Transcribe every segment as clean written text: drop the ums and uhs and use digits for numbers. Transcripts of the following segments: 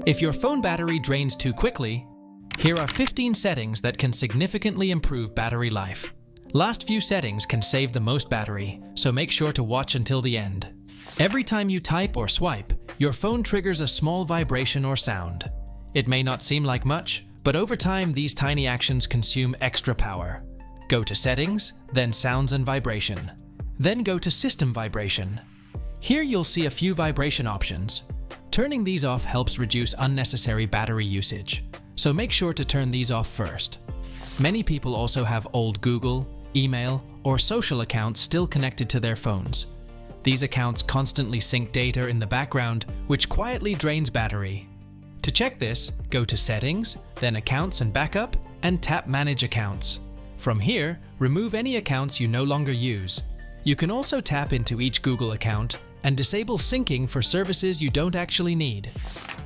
If your phone battery drains too quickly, here are 15 settings that can significantly improve battery life. Last few settings can save the most battery, so make sure to watch until the end. Every time you type or swipe, your phone triggers a small vibration or sound. It may not seem like much, but over time these tiny actions consume extra power. Go to Settings, then Sounds and Vibration. Then go to System Vibration. Here you'll see a few vibration options. Turning these off helps reduce unnecessary battery usage, so make sure to turn these off first. Many people also have old Google, email, or social accounts still connected to their phones. These accounts constantly sync data in the background, which quietly drains battery. To check this, go to Settings, then Accounts and Backup, and tap Manage Accounts. From here, remove any accounts you no longer use. You can also tap into each Google account and disable syncing for services you don't actually need.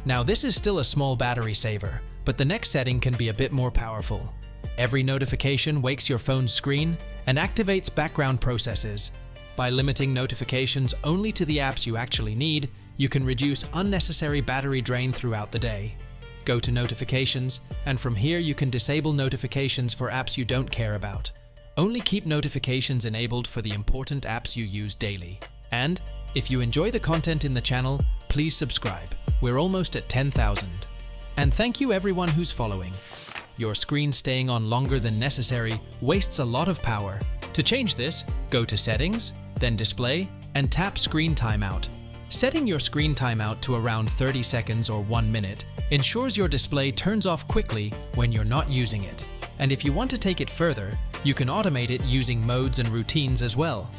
Now this is still a small battery saver, but the next setting can be a bit more powerful. Every notification wakes your phone's screen and activates background processes. By limiting notifications only to the apps you actually need, you can reduce unnecessary battery drain throughout the day. Go to Notifications, and from here you can disable notifications for apps you don't care about. Only keep notifications enabled for the important apps you use daily. And if you enjoy the content in the channel, please subscribe. We're almost at 10,000. And thank you everyone who's following. Your screen staying on longer than necessary wastes a lot of power. To change this, go to Settings, then Display, and tap Screen Timeout. Setting your screen timeout to around 30 seconds or 1 minute ensures your display turns off quickly when you're not using it. And if you want to take it further, you can automate it using modes and routines as well.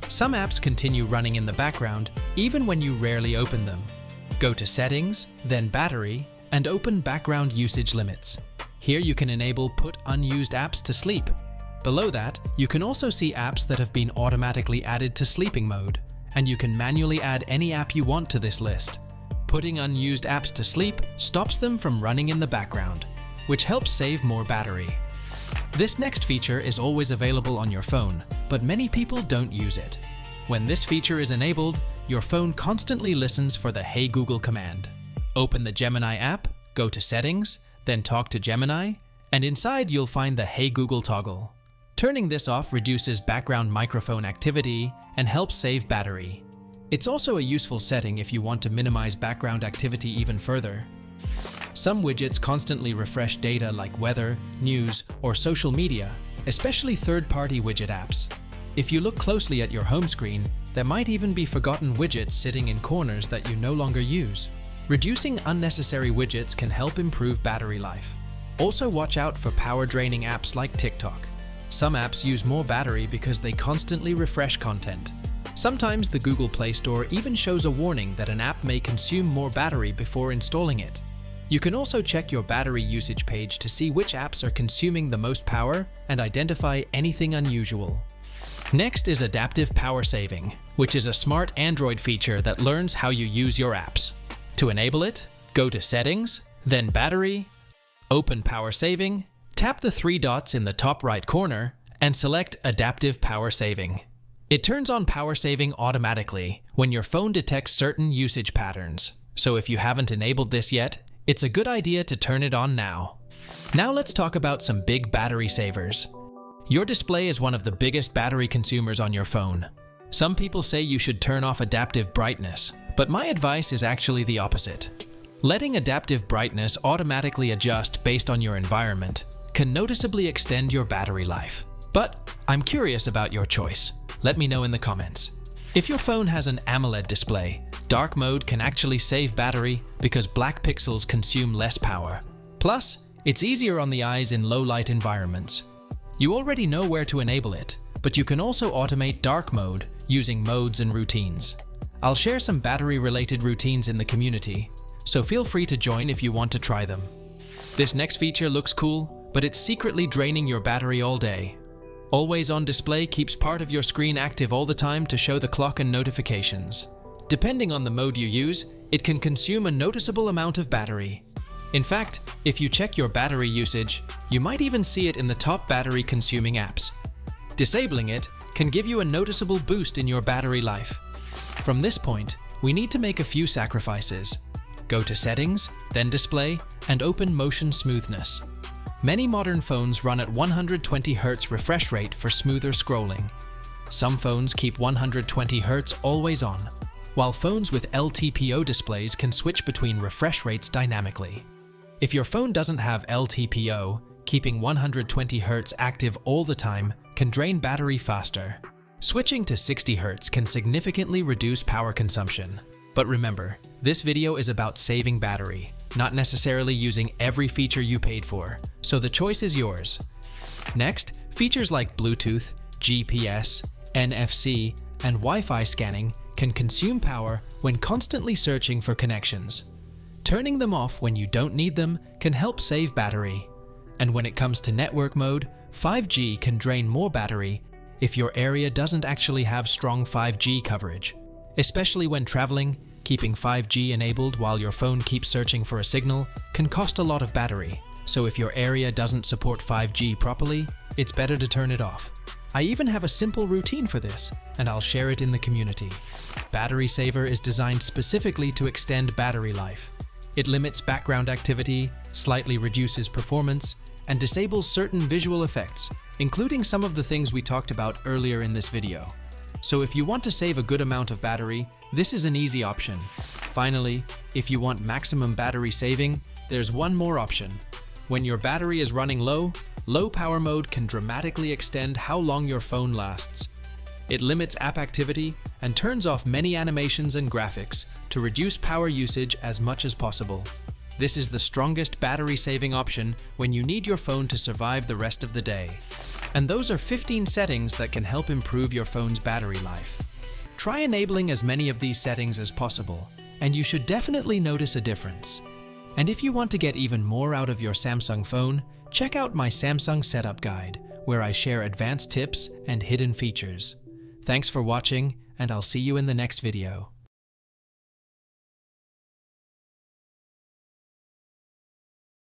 Some apps continue running in the background even when you rarely open them. Go to Settings, then Battery, and open Background Usage Limits. Here you can enable Put Unused Apps to Sleep. Below that, you can also see apps that have been automatically added to sleeping mode, and you can manually add any app you want to this list. Putting unused apps to sleep stops them from running in the background, which helps save more battery. This next feature is always available on your phone, but many people don't use it. When this feature is enabled, your phone constantly listens for the Hey Google command. Open the Gemini app, go to Settings, then Talk to Gemini, and inside you'll find the Hey Google toggle. Turning this off reduces background microphone activity and helps save battery. It's also a useful setting if you want to minimize background activity even further. Some widgets constantly refresh data like weather, news, or social media, especially third-party widget apps. If you look closely at your home screen, there might even be forgotten widgets sitting in corners that you no longer use. Reducing unnecessary widgets can help improve battery life. Also watch out for power-draining apps like TikTok. Some apps use more battery because they constantly refresh content. Sometimes the Google Play Store even shows a warning that an app may consume more battery before installing it. You can also check your battery usage page to see which apps are consuming the most power and identify anything unusual. Next is Adaptive Power Saving, which is a smart Android feature that learns how you use your apps. To enable it, go to Settings, then Battery, open Power Saving, tap the 3 dots in the top right corner, and select Adaptive Power Saving. It turns on power saving automatically when your phone detects certain usage patterns. So if you haven't enabled this yet, it's a good idea to turn it on now. Now let's talk about some big battery savers. Your display is one of the biggest battery consumers on your phone. Some people say you should turn off adaptive brightness, but my advice is actually the opposite. Letting adaptive brightness automatically adjust based on your environment can noticeably extend your battery life. But I'm curious about your choice. Let me know in the comments. If your phone has an AMOLED display, dark mode can actually save battery because black pixels consume less power. Plus, it's easier on the eyes in low-light environments. You already know where to enable it, but you can also automate dark mode using modes and routines. I'll share some battery-related routines in the community, so feel free to join if you want to try them. This next feature looks cool, but it's secretly draining your battery all day. Always on display keeps part of your screen active all the time to show the clock and notifications. Depending on the mode you use, it can consume a noticeable amount of battery. In fact, if you check your battery usage, you might even see it in the top battery-consuming apps. Disabling it can give you a noticeable boost in your battery life. From this point, we need to make a few sacrifices. Go to Settings, then Display, and open Motion Smoothness. Many modern phones run at 120 Hz refresh rate for smoother scrolling. Some phones keep 120 Hz always on, while phones with LTPO displays can switch between refresh rates dynamically. If your phone doesn't have LTPO, keeping 120 Hz active all the time can drain battery faster. Switching to 60 Hz can significantly reduce power consumption. But remember, this video is about saving battery, not necessarily using every feature you paid for, so the choice is yours. Next, features like Bluetooth, GPS, NFC, and Wi-Fi scanning can consume power when constantly searching for connections. Turning them off when you don't need them can help save battery. And when it comes to network mode, 5G can drain more battery if your area doesn't actually have strong 5G coverage. Especially when traveling, keeping 5G enabled while your phone keeps searching for a signal can cost a lot of battery. So if your area doesn't support 5G properly, it's better to turn it off. I even have a simple routine for this, and I'll share it in the community. Battery Saver is designed specifically to extend battery life. It limits background activity, slightly reduces performance, and disables certain visual effects, including some of the things we talked about earlier in this video. So if you want to save a good amount of battery, this is an easy option. Finally, if you want maximum battery saving, there's one more option. When your battery is running low, low power mode can dramatically extend how long your phone lasts. It limits app activity and turns off many animations and graphics to reduce power usage as much as possible. This is the strongest battery saving option when you need your phone to survive the rest of the day. And those are 15 settings that can help improve your phone's battery life. Try enabling as many of these settings as possible, and you should definitely notice a difference. And if you want to get even more out of your Samsung phone, check out my Samsung Setup Guide, where I share advanced tips and hidden features. Thanks for watching, and I'll see you in the next video.